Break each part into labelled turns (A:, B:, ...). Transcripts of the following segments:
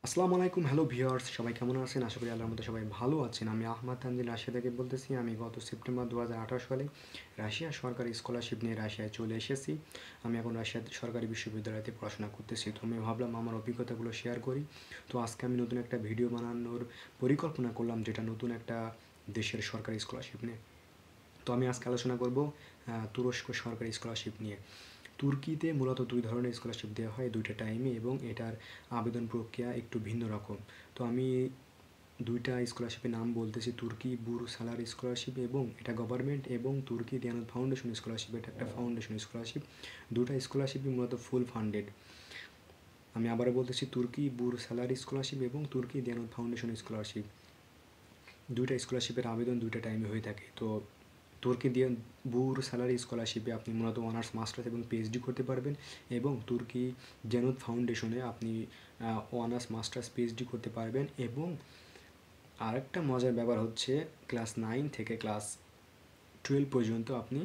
A: আসসালামু আলাইকুম, hello viewers, সবাই কেমন আছেন? আশা করি আল্লাহর মতো সবাই ভালো আছেন। আমি আহমদ তানজিল রাশিয়া থেকে বলতেছি। আমি গত সেপ্টেম্বর 2018 সালে রাশিয়া সরকারি স্কলারশিপ নিয়ে রাশিয়ায় চলে এসেছি। আমি এখন রাশিয়ার সরকারি বিশ্ববিদ্যালয়তে পড়াশোনা করতেছি। তো আমি ভাবলাম আমার অভিজ্ঞতাগুলো শেয়ার করি। তো আজকে আমি নতুন একটা ভিডিও বানানোর পরিকল্পনা করলাম, যেটা নতুন একটা দেশের সরকারি স্কলারশিপ নিয়ে। তো আমি আজকে আলোচনা করব তুরস্ক সরকারি স্কলারশিপ নিয়ে। তুর্কিতে মূলত দুই ধরনের স্কলারশিপ দেওয়া হয় দুইটা টাইমে, এবং এটার আবেদন প্রক্রিয়া একটু ভিন্ন রকম। তো আমি দুইটা স্কলারশিপের নাম বলতেছি: তুর্কি বুর সালার স্কলারশিপ, এবং এটা গভর্নমেন্ট, এবং তুর্কি দিয়ানত ফাউন্ডেশন স্কলারশিপ, এটা একটা ফাউন্ডেশন স্কলারশিপ। দুটা স্কলারশিপই মূলত ফুল ফান্ডেড। আমি আবারও বলতেছি: তুর্কি বুর সালারি স্কলারশিপ এবং তুর্কি দিয়ানত ফাউন্ডেশন স্কলারশিপ। দুইটা স্কলারশিপের আবেদন দুইটা টাইমে হয়ে থাকে। তো তুর্কি দিয়ে বুর স্যালারি স্কলারশিপে আপনি মূলত অনার্স, মাস্টার্স এবং পিএইচডি করতে পারবেন, এবং তুর্কি জেনুদ ফাউন্ডেশনে আপনি অনার্স, মাস্টার্স, পিএইচডি করতে পারবেন। এবং আরেকটা মজার ব্যাপার হচ্ছে, ক্লাস 9 থেকে ক্লাস 12 পর্যন্ত আপনি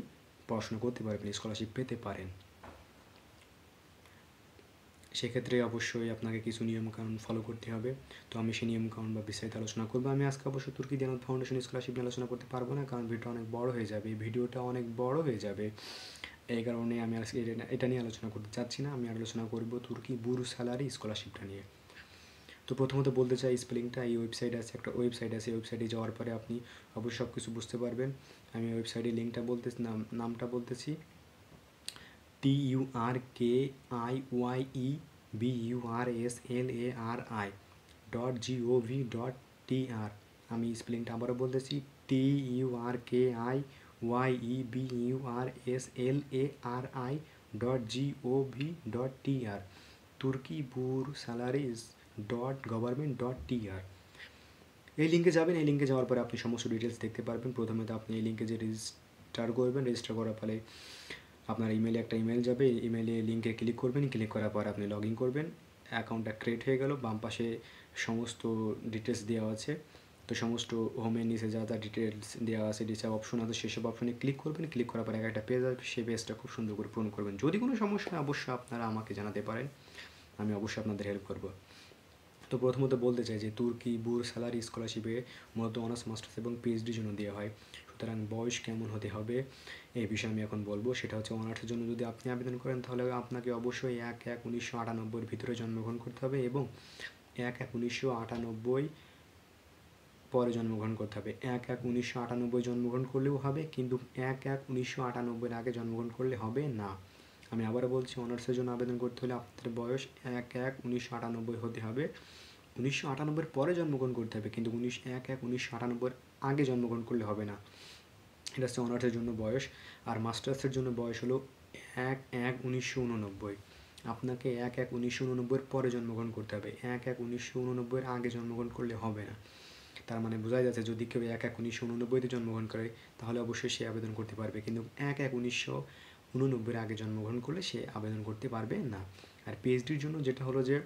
A: পড়াশোনা করতে পারবেন, স্কলারশিপ পেতে পারেন। সেক্ষেত্রে অবশ্যই আপনাকে কিছু নিয়মকানুন ফলো করতে হবে। তো আমি সেই নিয়মকানুন বা বিস্তারিত আলোচনা করবো। আমি আজকে অবশ্য তুর্কি দিয়ানত ফাউন্ডেশন স্কলারশিপ নিয়ে আলোচনা করতে পারবো না, কারণ ভিডিওটা অনেক বড় হয়ে যাবে, ভিডিওটা অনেক বড় হয়ে যাবে। এই কারণে আমি আজকে এটা নিয়ে আলোচনা করতে চাচ্ছি না। আমি আলোচনা করব তুর্কি বুর স্যালারি স্কলারশিপটা নিয়ে। তো প্রথমত বলতে চাই স্পেলিংটা। এই ওয়েবসাইট আছে, একটা ওয়েবসাইট আছে, এই ওয়েবসাইটে যাওয়ার পরে আপনি অবশ্যই সব কিছু বুঝতে পারবেন। আমি ওয়েবসাইটের লিঙ্কটা বলতেছি, নামটা বলতেছি: turkibursalari.gov.tr। আমি স্পেলিংটা আবারও বলতেছি: turkibursalari.gov.tr। তুর্কি বুর স্যালারিজ .gov.tr। এই লিঙ্কে যাবেন। এই লিঙ্কে যাওয়ার পরে আপনি সমস্ত ডিটেলস দেখতে পারবেন। প্রথমে তো আপনি এই লিঙ্কে যে রেজিস্টার করবেন, রেজিস্টার করার ফলে আপনার ইমেলে একটা ইমেল যাবে। ইমেলে লিঙ্কে ক্লিক করবেন, ক্লিক করার পর আপনি লগ ইন করবেন। অ্যাকাউন্টটা ক্রিয়েট হয়ে গেল। বাম পাশে সমস্ত ডিটেলস দেওয়া আছে। তো সমস্ত হোমের নিচে যা যা ডিটেলস দেওয়া আছে, যেসব অপশন আছে, সেসব অপশনে ক্লিক করবেন। ক্লিক করার পর একটা পেজ আসবে, সেই পেজটা খুব সুন্দর করে পূরণ করবেন। যদি কোনো সমস্যা হয় অবশ্যই আপনারা আমাকে জানাতে পারেন, আমি অবশ্যই আপনাদের হেল্প করব। তো প্রথমত বলতে চাই যে তুর্কি বুর স্যালারি স্কলারশিপে মূলত অনার্স, মাস্টার্স এবং পিএইচডির জন্য দেওয়া হয়। সুতরাং বয়স কেমন হতে হবে এই বিষয়ে আমি এখন বলবো। সেটা হচ্ছে, অনার্সের জন্য যদি আপনি আবেদন করেন তাহলে আপনাকে অবশ্যই 1/1/1998 ভিতরে জন্মগ্রহণ করতে হবে, এবং 1/1/1998 পরে জন্মগ্রহণ করতে হবে। 1/1/1998 জন্মগ্রহণ করলেও হবে, কিন্তু 1/1/1998 আগে জন্মগ্রহণ করলে হবে না। আমি আবারও বলছি, অনার্সের জন্য আবেদন করতে হলে আপনাদের বয়স 1/1/1998 হতে হবে। 1998 পরে জন্মগ্রহণ করতে হবে, কিন্তু 1/1/1998 আগে জন্মগ্রহণ করলে হবে না। এটা হচ্ছে অনার্সের জন্য বয়স। আর মাস্টার্সের জন্য বয়স হলো 1/1/1989। আপনাকে 1/1/1989 পরে জন্মগ্রহণ করতে হবে। 1/1/1989 আগে জন্মগ্রহণ করলে হবে না। তার মানে বোঝা যাচ্ছে, যদি কেউ 1/1/1989 জন্মগ্রহণ করে তাহলে অবশ্যই সে আবেদন করতে পারবে, কিন্তু 1/1/1989 আগে জন্মগ্রহণ করলে সে আবেদন করতে পারবে না। আর পিএইচডির জন্য যেটা হলো যে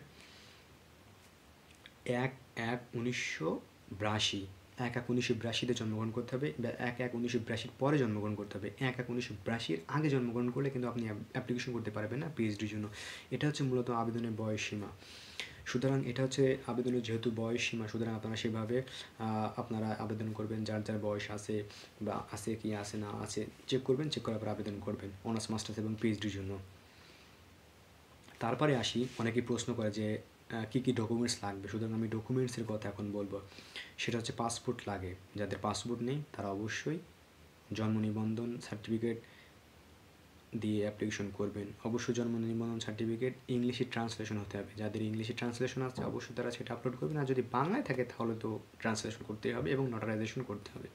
A: 1/1/1982, 1/1/1982 জন্মগ্রহণ করতে হবে, বা 1/1/1982 পরে জন্মগ্রহণ করতে হবে। 1/1/1982 আগে জন্মগ্রহণ করলে কিন্তু আপনি অ্যাপ্লিকেশন করতে পারবেন না পিএইচডির জন্য। এটা হচ্ছে মূলত আবেদনের বয়স সীমা। সুতরাং এটা হচ্ছে আবেদনের যেহেতু বয়স সীমা, সুতরাং আপনারা সেভাবে আপনারা আবেদন করবেন। যার যার বয়স আছে বা আছে কি আছে না আছে চেক করবেন, চেক করার পর আবেদন করবেন অনার্স, মাস্টার্স এবং পিএইচডির জন্য। তারপরে আসি, অনেকেই প্রশ্ন করে যে কী কী ডকুমেন্টস লাগবে। সুতরাং আমি ডকুমেন্টসের কথা এখন বলবো। সেটা হচ্ছে পাসপোর্ট লাগে। যাদের পাসপোর্ট নেই তারা অবশ্যই জন্ম নিবন্ধন সার্টিফিকেট দিয়ে অ্যাপ্লিকেশন করবেন। অবশ্যই জন্ম নিবন্ধন সার্টিফিকেট ইংলিশে ট্রান্সলেশন হতে হবে। যাদের ইংলিশে ট্রান্সলেশন আছে অবশ্যই তারা সেটা আপলোড করবেন। আর যদি বাংলায় থাকে তাহলে তো ট্রান্সলেশন করতেই হবে এবং নোটারাইজেশন করতে হবে।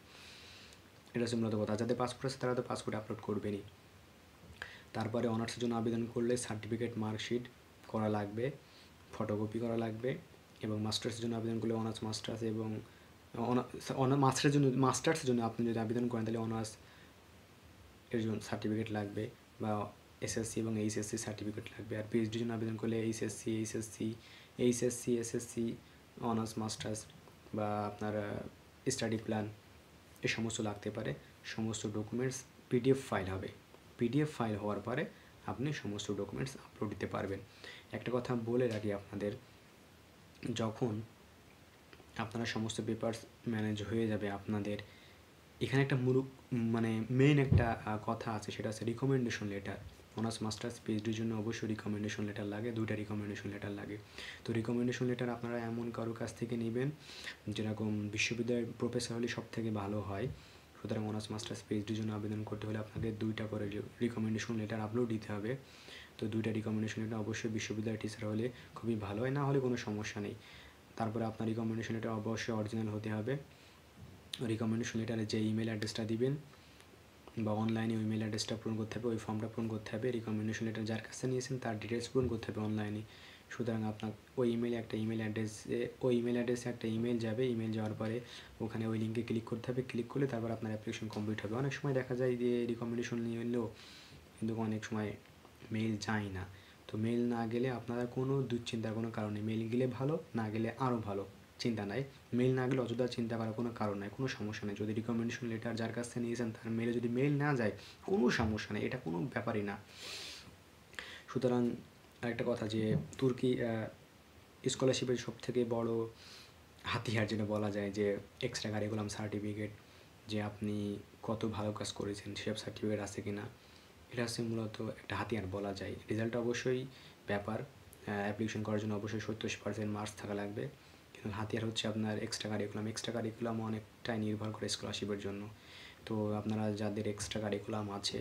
A: এটা হচ্ছে মূলত কথা। যাদের পাসপোর্ট আছে তারা তো পাসপোর্ট আপলোড করবেনই। তারপরে অনার্সের জন্য আবেদন করলে সার্টিফিকেট, মার্কশিট করা লাগবে, ফটোকপি করা লাগবে। এবং মাস্টার্সের জন্য আবেদন করলে অনার্স, মাস্টার্স এবং মাস্টার্সের জন্য আপনি যদি আবেদন করেন তাহলে অনার্স এর জন্য সার্টিফিকেট লাগবে, বা এসএসসি এবং এইচএসসি সার্টিফিকেট লাগবে। আর পিএইচডির জন্য আবেদন করলে এসএসসি, অনার্স, মাস্টার্স বা আপনার স্টাডি প্ল্যান এ সমস্ত লাগতে পারে। সমস্ত ডকুমেন্টস পিডিএফ ফাইল হবে। পিডিএফ ফাইল হওয়ার পরে আপনি সমস্ত ডকুমেন্টস আপলোড দিতে পারবেন। একটা কথা বলে রাখি আপনাদের, যখন আপনারা সমস্ত পেপারস ম্যানেজ হয়ে যাবে আপনাদের, এখানে একটা মানে মেইন একটা কথা আছে, সেটা হচ্ছে রিকমেন্ডেশন লেটার। অনার্স মাস্টার্স পিএইচডির জন্য অবশ্যই রিকমেন্ডেশন লেটার লাগে, 2টা রিকমেন্ডেশন লেটার লাগে। তো রিকমেন্ডেশন লেটার আপনারা এমন কারোর কাছ থেকে নেবেন যেরকম বিশ্ববিদ্যালয়ের প্রফেসর হলে সব থেকে ভালো হয়। সুতরাং অনার্স মাস্টার্স পিএইচডির জন্য আবেদন করতে হলে আপনাকে 2টা করে রিকমেন্ডেশন লেটার আপলোড দিতে হবে। তো 2টা রিকমেন্ডেশন লেটার অবশ্যই বিশ্ববিদ্যালয়ের টিচার হলে খুবই ভালো হয়, না হলে কোনো সমস্যা নেই। তারপরে আপনার রিকমেন্ডেশন লেটার অবশ্যই অরিজিনাল হতে হবে। রিকমেন্ডেশন লেটারে যে ইমেল অ্যাড্রেসটা দিবেন বা অনলাইনে ওই ইমেল অ্যাড্রেসটা পূরণ করতে হবে, ওই ফর্মটা পূরণ করতে হবে। রিকমেন্ডেশন লেটার যার কাছে নিয়েছেন তার ডিটেলস পূরণ করতে হবে অনলাইনে। সুতরাং আপনার ওই ইমেলে একটা ইমেল অ্যাড্রেসে একটা ইমেল যাবে। ইমেল যাওয়ার পরে ওখানে ওই লিঙ্কে ক্লিক করতে হবে। ক্লিক করলে তারপর আপনার অ্যাপ্লিকেশন কমপ্লিট হবে। অনেক সময় দেখা যায় যে রিকমেন্ডেশন নিয়ে এলেও কিন্তু অনেক সময় মেইল যায় না। তো মেইল না গেলে আপনারা কোনো দুশ্চিন্তার কোনো কারণ নেই। মেইল গেলে ভালো, না গেলে আরও ভালো, চিন্তা নাই। মেইল না গেলে অযথা চিন্তা করার কোনো কারণ নাই, কোনো সমস্যা নেই। যদি রিকমেন্ডেশন লেটার যার কাছ থেকে নিয়েছেন তার মেলে যদি মেইল না যায়, কোনো সমস্যা নেই, এটা কোনো ব্যাপারই না। সুতরাং আরেকটা কথা, যে তুর্কি স্কলারশিপের সবথেকে বড় হাতিয়ার যেটা বলা যায়, যে এক্সট্রা কারিকুলাম সার্টিফিকেট, যে আপনি কত ভালো কাজ করেছেন সেসব সার্টিফিকেট আছে কি না, এটা হচ্ছে মূলত একটা হাতিয়ার বলা যায়। রেজাল্ট অবশ্যই ব্যাপার, অ্যাপ্লিকেশন করার জন্য অবশ্যই 70% মার্কস থাকা লাগবে, কিন্তু হাতিয়ার হচ্ছে আপনার এক্সট্রা কারিকুলাম অনেকটাই নির্ভর করে স্কলারশিপের জন্য। তো আপনারা যাদের এক্সট্রা কারিকুলাম আছে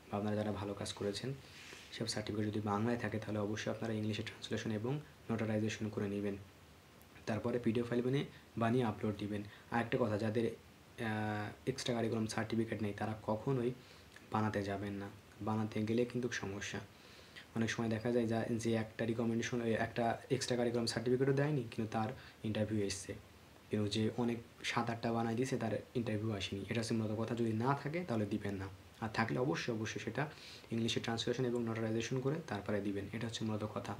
A: বা আপনারা যারা ভালো কাজ করেছেন, সব সার্টিফিকেট যদি বাংলায় থাকে তাহলে অবশ্যই আপনারা ইংলিশে ট্রান্সলেশন এবং নোটারাইজেশন করে নেবেন। তারপরে পিডিএফ ফাইল বানিয়ে আপলোড দিবেন। আর একটা কথা, যাদের এক্সট্রা কারিকুলাম সার্টিফিকেট নেই তারা কখনোই বানাতে যাবেন না, বানাতে গেলে কিন্তু সমস্যা। অনেক সময় দেখা যায় যে একটা একটা এক্সট্রা কারিকুলাম সার্টিফিকেটও দেয়নি, কিন্তু তার ইন্টারভিউ এসছে, কিন্তু যে অনেক 7-8টা বানাই দিয়েছে তার ইন্টারভিউ আসেনি। এটা হচ্ছে মূলত কথা। যদি না থাকে তাহলে দিবেন না, আর থাকলে অবশ্যই সেটা ইংলিশে ট্রান্সলেশন এবং নোটারাইজেশন করে তারপরে দিবেন। এটা হচ্ছে মূলত কথা।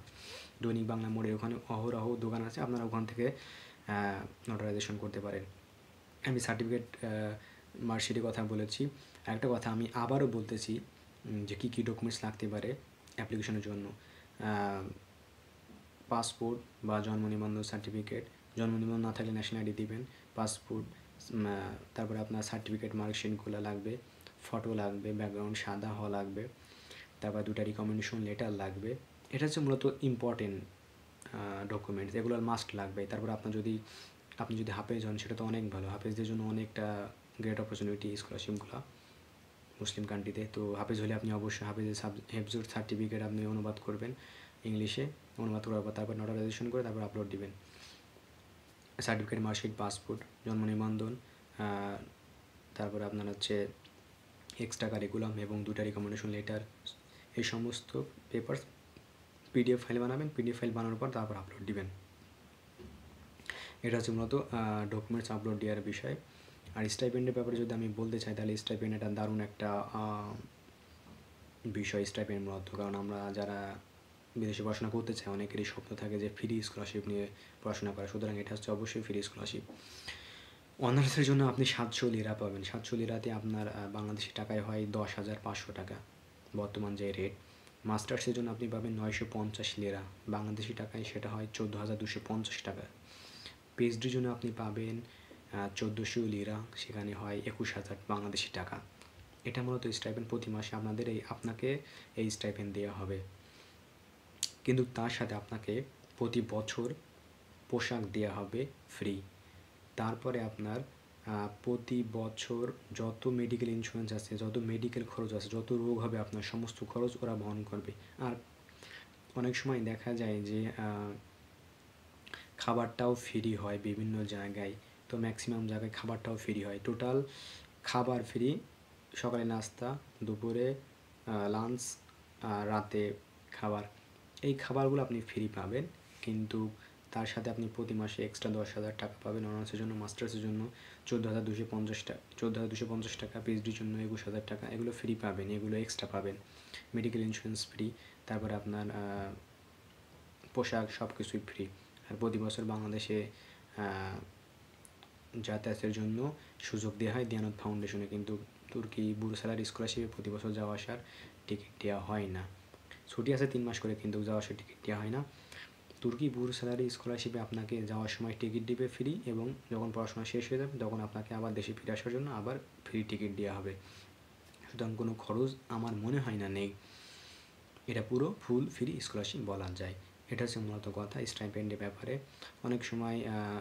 A: দৈনিক বাংলা মোড়ের ওখানে অহরহ দোকান আছে, আপনারা ওখান থেকে নোটারাইজেশন করতে পারেন। আমি সার্টিফিকেট মার্কশিটের কথা বলেছি। আরেকটা কথা আমি আবারও বলতেছি, যে কী কী ডকুমেন্টস লাগতে পারে অ্যাপ্লিকেশনের জন্য। পাসপোর্ট বা জন্ম নিবন্ধন সার্টিফিকেট, জন্ম নিবন্ধন না থাকলে ন্যাশনাল আইডি দিবেন, পাসপোর্ট, তারপরে আপনার সার্টিফিকেট মার্কশিটগুলো লাগবে, ফটো লাগবে, ব্যাকগ্রাউন্ড সাদা হওয়া লাগবে, তারপর 2টা রিকমেন্ডেশন লেটার লাগবে। এটা হচ্ছে মূলত ইম্পর্টেন্ট ডকুমেন্টস, এগুলো মাস্ট লাগবে। তারপর আপনি যদি হাফেজ হন সেটা তো অনেক ভালো, হাফেজদের জন্য অনেকটা গ্রেট অপরচুনিটি স্কলারশিপগুলো মুসলিম কান্ট্রিতে। তো হাফেজ হলে আপনি অবশ্যই হেফজুর সার্টিফিকেট আপনি অনুবাদ করবেন ইংলিশে, অনুবাদ করার পর তারপর নোটারাইজেশন করে তারপর আপলোড দিবেন। সার্টিফিকেট, মার্কশিট, পাসপোর্ট, জন্ম নিবন্ধন, তারপরে আপনার হচ্ছে এক্সট্রা কারিকুলাম এবং 2টা রিকমেন্ডেশন লেটার, এই সমস্ত পেপারস পিডিএফ ফাইল বানাবেন। পিডিএফ ফাইল বানানোর পর তারপর আপলোড দিবেন। এটা হচ্ছে মূলত ডকুমেন্টস আপলোড দেওয়ার বিষয়। আর স্টাইপেন্ডের ব্যাপারে যদি আমি বলতে চাই, তাহলে স্টাইপেন্ড এটা দারুণ একটা বিষয় স্টাইপেন্ড মূলত। কারণ আমরা যারা বিদেশে পড়াশোনা করতে চাই অনেকেরই স্বপ্ন থাকে যে ফ্রি স্কলারশিপ নিয়ে পড়াশোনা করা, সুতরাং এটা হচ্ছে অবশ্যই ফ্রি স্কলারশিপ। অনার্সের জন্য আপনি 700 লিরা পাবেন। 700 লিরাতে আপনার বাংলাদেশি টাকায় হয় 10,500 টাকা বর্তমান যে রেট। মাস্টার্সের জন্য আপনি পাবেন 950 লিরা, বাংলাদেশি টাকায় সেটা হয় 14,250 টাকা। পিএইচডির জন্য আপনি পাবেন 1400 লিরা, সেখানে হয় 21,000 বাংলাদেশি টাকা। এটা মূলত স্টাইপেন্ড, প্রতি মাসে আপনাকে এই স্টাইপেন্ড দেওয়া হবে, কিন্তু তার সাথে আপনাকে প্রতি বছর পোশাক দেওয়া হবে ফ্রি। তারপরে আপনার প্রতি বছর যত মেডিকেল ইন্স্যুরেন্স আছে, যত মেডিকেল খরচ আছে, যত রোগ হবে আপনার সমস্ত খরচ ওরা বহন করবে। আর অনেক সময় দেখা যায় যে খাবারটাও ফ্রি হয় বিভিন্ন জায়গায়, তো ম্যাক্সিমাম জায়গায় খাবারটাও ফ্রি হয়। টোটাল খাবার ফ্রি, সকালে নাস্তা, দুপুরে লাঞ্চ, রাতে খাবার, এই খাবারগুলো আপনি ফ্রি পাবেন। কিন্তু তার সাথে আপনি প্রতি মাসে এক্সট্রা 10,000 টাকা পাবেন অনার্সের জন্য। মাস্টার্সের জন্য 14,250 টাকা, পিএইচডির জন্য 21,000 টাকা, এগুলো ফ্রি পাবেন, এগুলো এক্সট্রা পাবেন। মেডিকেল ইন্স্যুরেন্স ফ্রি, তারপরে আপনার পোশাক সব কিছুই ফ্রি। আর প্রতি বছর বাংলাদেশে যাতায়াতের জন্য সুযোগ দেওয়া হয় দিয়ানত ফাউন্ডেশনে, কিন্তু তুর্কি বুরসালার স্কলারশিপে প্রতি বছর যাওয়া আসার টিকিট দেওয়া হয় না। ছুটি আছে 3 মাস করে, কিন্তু যাওয়া আসার টিকিট দেওয়া হয় না। তুর্কি বুর স্যালারি স্কলারশিপে আপনাকে যাওয়ার সময় টিকিট দিবে ফ্রি, এবং যখন পড়াশোনা শেষ হয়ে যাবে তখন আপনাকে আবার দেশে ফিরে আসার জন্য আবার ফ্রি টিকিট দেওয়া হবে। সুতরাং কোনো খরচ আমার মনে হয় না নেই, এটা পুরো ফুল ফ্রি স্কলারশিপ বলা যায়। এটা হচ্ছে মূলত কথা স্টাইপেন্ডের ব্যাপারে। অনেক সময়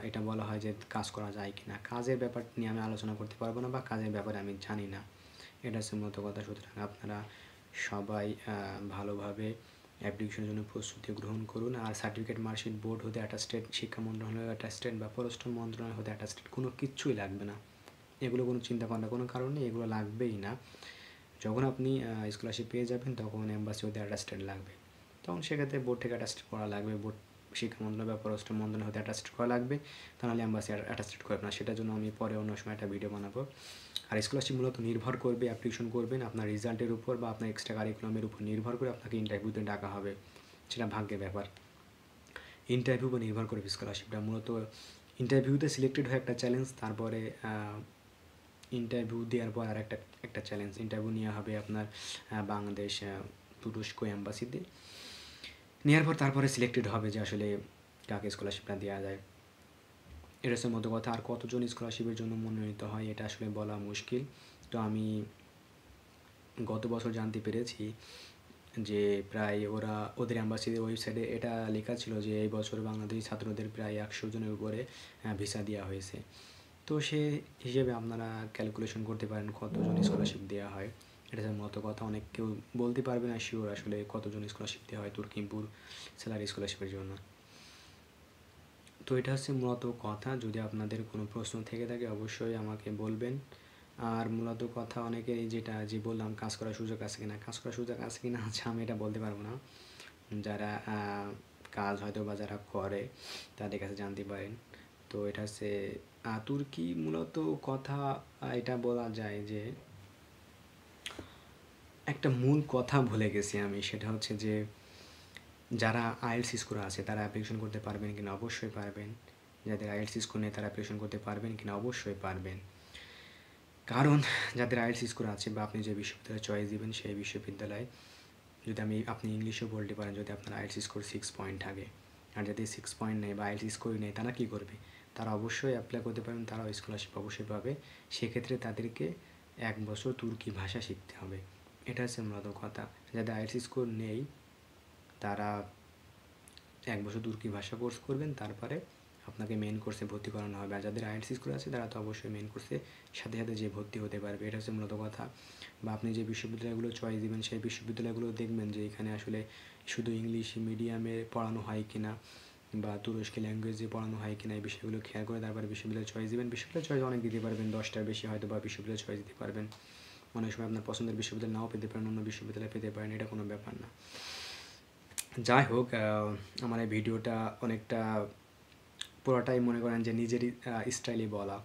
A: এটা বলা হয় যে কাজ করা যায় কি না, কাজের ব্যাপার নিয়ে আমি আলোচনা করতে পারবো না, বা কাজের ব্যাপারে আমি জানি না, এটা হচ্ছে মূলত কথা। সুতরাং আপনারা সবাই ভালোভাবে অ্যাপ্লিকেশনের জন্য প্রস্তুতি গ্রহণ করুন। আর সার্টিফিকেট মার্কশিট বোর্ড হতে অ্যাটাস্টেড, শিক্ষা মন্ত্রণালয় অ্যাটাস্টেড বা পররাষ্ট্র মন্ত্রণালয় হতে অ্যাটাস্টেড, কোনো কিচ্ছুই লাগবে না। এগুলো কোনো চিন্তা করার কোনো কারণ নেই, এগুলো লাগবেই না। যখন আপনি স্কলারশিপ পেয়ে যাবেন তখন এম্বাসি হতে অ্যাটাস্টেড লাগবে, তখন সেক্ষেত্রে বোর্ড থেকে অ্যাটাস্টেড করা লাগবে, বোর্ড শিক্ষা মন্ত্রণালয় বা পররাষ্ট্র মন্ত্রণালয় হতে অ্যাটাস্টেড করা লাগবে, তাহলে এম্বাসি অ্যাটাস্টেড করবে না। সেটার জন্য আমি পরে অন্য সময় একটা ভিডিও বানাবো। আর স্কলারশিপ মূলত নির্ভর করবে, অ্যাপ্লিকেশন করবেন আপনার রেজাল্টের উপর বা আপনার এক্সট্রা কারিকুলামের উপর নির্ভর করে আপনাকে ইন্টারভিউতে ডাকা হবে, সেটা ভাগ্যের ব্যাপার। ইন্টারভিউ উপর নির্ভর করবে স্কলারশিপটা। মূলত ইন্টারভিউতে সিলেক্টেড হয় একটা চ্যালেঞ্জ, তারপরে ইন্টারভিউ দেওয়ার পর আর একটা চ্যালেঞ্জ, ইন্টারভিউ নেওয়া হবে আপনার বাংলাদেশ তুরস্ক এম্বাসিতে, নেওয়ার পর তারপরে সিলেক্টেড হবে যে আসলে কাকে স্কলারশিপটা দেওয়া যায়। এটা হচ্ছে মতো কথা। আর কতজন স্কলারশিপের জন্য মনোনীত হয় এটা আসলে বলা মুশকিল। তো আমি গত বছর জানতে পেরেছি যে প্রায় ওদের অ্যাম্বাসিদের ওয়েবসাইটে এটা লেখা ছিল যে এই বছর বাংলাদেশি ছাত্রদের প্রায় 100 জনের উপরে ভিসা দেওয়া হয়েছে। তো সে হিসেবে আপনারা ক্যালকুলেশন করতে পারেন কতজন স্কলারশিপ দেওয়া হয়। এটা হচ্ছে মতো কথা। অনেক কেউ বলতে পারবে না শিওর আসলে কতজন স্কলারশিপ দেওয়া হয় তুর্কি বুর স্যালারি স্কলারশিপের জন্য। তো এটা হচ্ছে মূলত কথা। যদি আপনাদের কোনো প্রশ্ন থেকে থাকে অবশ্যই আমাকে বলবেন। আর মূলত কথা অনেকেরই যেটা যে বললাম কাজ করার সুযোগ আছে কিনা, কাজ করার সুযোগ আছে কিনা আচ্ছা আমি এটা বলতে পারবো না। যারা কাজ হয়তো বা যারা করে তাদের কাছে জানতে পারেন। তো এটা হচ্ছে তুর্কি মূলত কথা, এটা বলা যায় যে একটা মূল কথা ভুলে গেছি আমি, সেটা হচ্ছে যে যারা আইএলটিএস স্কোর আছে তারা অ্যাপ্লিকেশন করতে পারবেন কিনা, অবশ্যই পারবেন। যাদের আইএলটিএস স্কোর নেই তারা অ্যাপ্লিকেশন করতে পারবেন কিনা, অবশ্যই পারবেন। কারণ যাদের আইএলটিএস স্কোর আছে বা আপনি যে বিশ্ববিদ্যালয়ে চয়েস দিবেন সেই বিশ্ববিদ্যালয়ে যদি আপনি ইংলিশেও বলতে পারেন, যদি আপনার আইএলটিএস স্কোর 6 পয়েন্ট থাকে, আর যদি 6 পয়েন্ট নেই বা আইএলটিএস স্কোরই নেই তারা কী করবে, তারা অবশ্যই অ্যাপ্লাই করতে পারবেন, তারাও স্কলারশিপ অবশ্যই পাবে। সেক্ষেত্রে তাদেরকে 1 বছর তুর্কি ভাষা শিখতে হবে। এটা হচ্ছে মূলত কথা। যাদের আইএলটিএস স্কোর নেই তারা 1 বছর তুর্কি ভাষা কোর্স করবেন, তারপরে আপনাকে মেন কোর্সে ভর্তি করানো হবে। আর যাদের আইএলটিএস স্কোর আছে তারা তো অবশ্যই মেন কোর্সে সাথে সাথে যে ভর্তি হতে পারবে। এটা হচ্ছে মূলত কথা। বা আপনি যে বিশ্ববিদ্যালয়গুলো চয়েস দিবেন সেই বিশ্ববিদ্যালয়গুলো দেখবেন যে এখানে আসলে শুধু ইংলিশ মিডিয়ামে পড়ানো হয় কিনা বা তুরস্কি ল্যাঙ্গুয়েজে পড়ানো হয় কিনা, এই বিষয়গুলো খেয়াল করে তারপরে বিশ্ববিদ্যালয় চয়েস দিবেন। বিশ্ববিদ্যালয় চয়েস অনেক দিতে পারবেন, 10টার বেশি হয়তো বা বিশ্ববিদ্যালয় চয়েস দিতে পারবেন। অনেক সময় আপনার পছন্দের বিশ্ববিদ্যালয় নাও পেতে পারেন, অন্য বিশ্ববিদ্যালয় পেতে পারেন, এটা কোনো ব্যাপার না। যাই হোক, আমার এই ভিডিওটা অনেকটা পুরোটাই মনে করেন যে নিজেরই স্টাইলে বলা,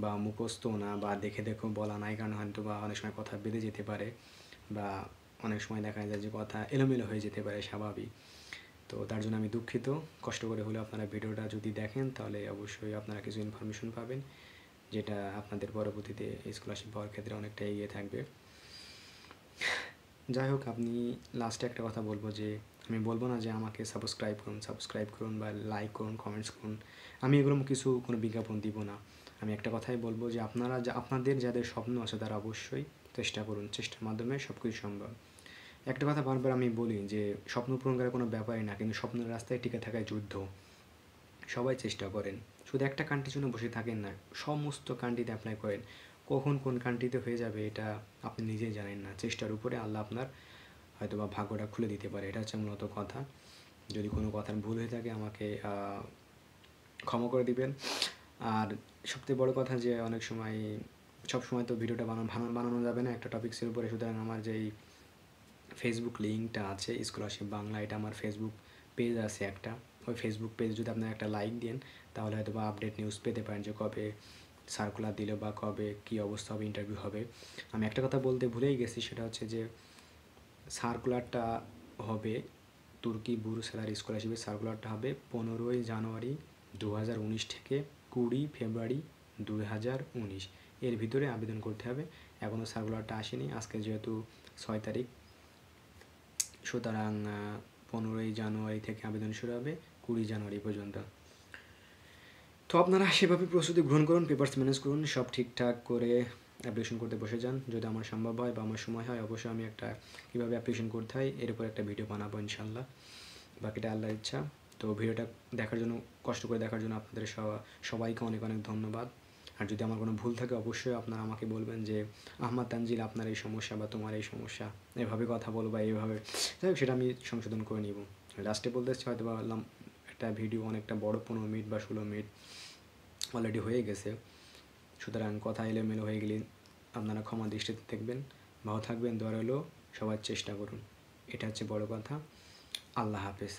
A: বা মুখস্থ না বা দেখে দেখেও বলা নাই, কারণ হয়তো বা অনেক সময় কথা বেঁধে যেতে পারে বা অনেক সময় দেখা যায় যে কথা এলোমেলো হয়ে যেতে পারে, স্বাভাবিক। তো তার জন্য আমি দুঃখিত। কষ্ট করে হলেও আপনারা ভিডিওটা যদি দেখেন তাহলে অবশ্যই আপনারা কিছু ইনফরমেশন পাবেন, যেটা আপনাদের পরবর্তীতে স্কলারশিপ পাওয়ার ক্ষেত্রে অনেকটা এগিয়ে থাকবে। যাই হোক, আপনি লাস্টে একটা কথা বলবো যে আমি বলবো না যে আমাকে সাবস্ক্রাইব করুন বা লাইক করুন, কমেন্টস করুন, আমি এগুলো কোনো বিজ্ঞাপন দিব না। আমি একটা কথাই বলবো যে আপনাদের যাদের স্বপ্ন আছে তারা অবশ্যই চেষ্টা করুন, চেষ্টার মাধ্যমে সব কিছু সম্ভব। একটা কথা বারবার আমি বলি যে স্বপ্ন পূরণ করার কোনো ব্যাপারই না, কিন্তু স্বপ্নের রাস্তায় টিকে থাকায় যুদ্ধ। সবাই চেষ্টা করেন, শুধু একটা কান্ট্রির জন্য বসে থাকেন না, সমস্ত কান্ট্রিতে অ্যাপ্লাই করেন। কখন কোন কান্ট্রিতে হয়ে যাবে এটা আপনি নিজেই জানেন না। চেষ্টার উপরে আল্লাহ আপনার হয়তো বা ভাগ্যটা খুলে দিতে পারে। এটা হচ্ছে মূলত কথা। যদি কোনো কথার ভুল হয়ে থাকে আমাকে ক্ষমা করে দিবেন। আর সবথেকে বড় কথা যে অনেক সময় সবসময় তো ভিডিওটা বানানো যাবে না একটা টপিক্সের উপরে। সুতরাং আমার যেই ফেসবুক লিঙ্কটা আছে স্কলারশিপ বাংলা, এটা আমার ফেসবুক পেজ আছে একটা, ওই ফেসবুক পেজে যদি আপনারা একটা লাইক দেন তাহলে হয়তো বা আপডেট নিউজ পেতে পারেন যে কবে সার্কুলার দিল বা কবে কী অবস্থা হবে, ইন্টারভিউ হবে। আমি একটা কথা বলতে ভুলেই গেছি, সেটা হচ্ছে যে সার্কুলারটা হবে তুর্কি বুর স্যালারি স্কলারশিপের সার্কুলারটা হবে 15ই জানুয়ারি 2019 থেকে 20 ফেব্রুয়ারি 2019, এর ভিতরে আবেদন করতে হবে। এখনও সার্কুলারটা আসেনি, আজকে যেহেতু 6 তারিখ, সুতরাং 15ই জানুয়ারি থেকে আবেদন শুরু হবে, 20 জানুয়ারি পর্যন্ত। তো আপনারা সেভাবে প্রস্তুতি গ্রহণ করুন, পেপারস ম্যানেজ করুন, সব ঠিকঠাক করে অ্যাপ্লিকেশন করতে বসে যান। যদি আমার সম্ভব হয় বা আমার সময় হয়, অবশ্যই আমি একটা কীভাবে অ্যাপ্লিকেশন করতে হয় এর উপর একটা ভিডিও বানাবো ইনশাল্লাহ। বাকিটা আল্লাহর ইচ্ছা। তো ভিডিওটা দেখার জন্য, কষ্ট করে দেখার জন্য আপনাদের সবাইকে অনেক অনেক ধন্যবাদ। আর যদি আমার কোনো ভুল থাকে অবশ্যই আপনারা আমাকে বলবেন যে আহমাদ তানজিল আপনার এই সমস্যা বা তোমার এই সমস্যা, এভাবে কথা বলো বা এইভাবে, যাই হোক সেটা আমি সংশোধন করে নিব। লাস্টে বলতে হয়তো বা বললাম একটা ভিডিও অনেকটা বড়, 15 মিনিট বা 16 মিনিট অলরেডি হয়ে গেছে, সুতরাং কথা এলোমেলো হয়ে গেলে আপনারা ক্ষমা দৃষ্টিতে দেখবেন। ভালো থাকবেন, দোয়া রইলো, সবার চেষ্টা করুন, এটা হচ্ছে বড় কথা। আল্লাহ হাফেজ।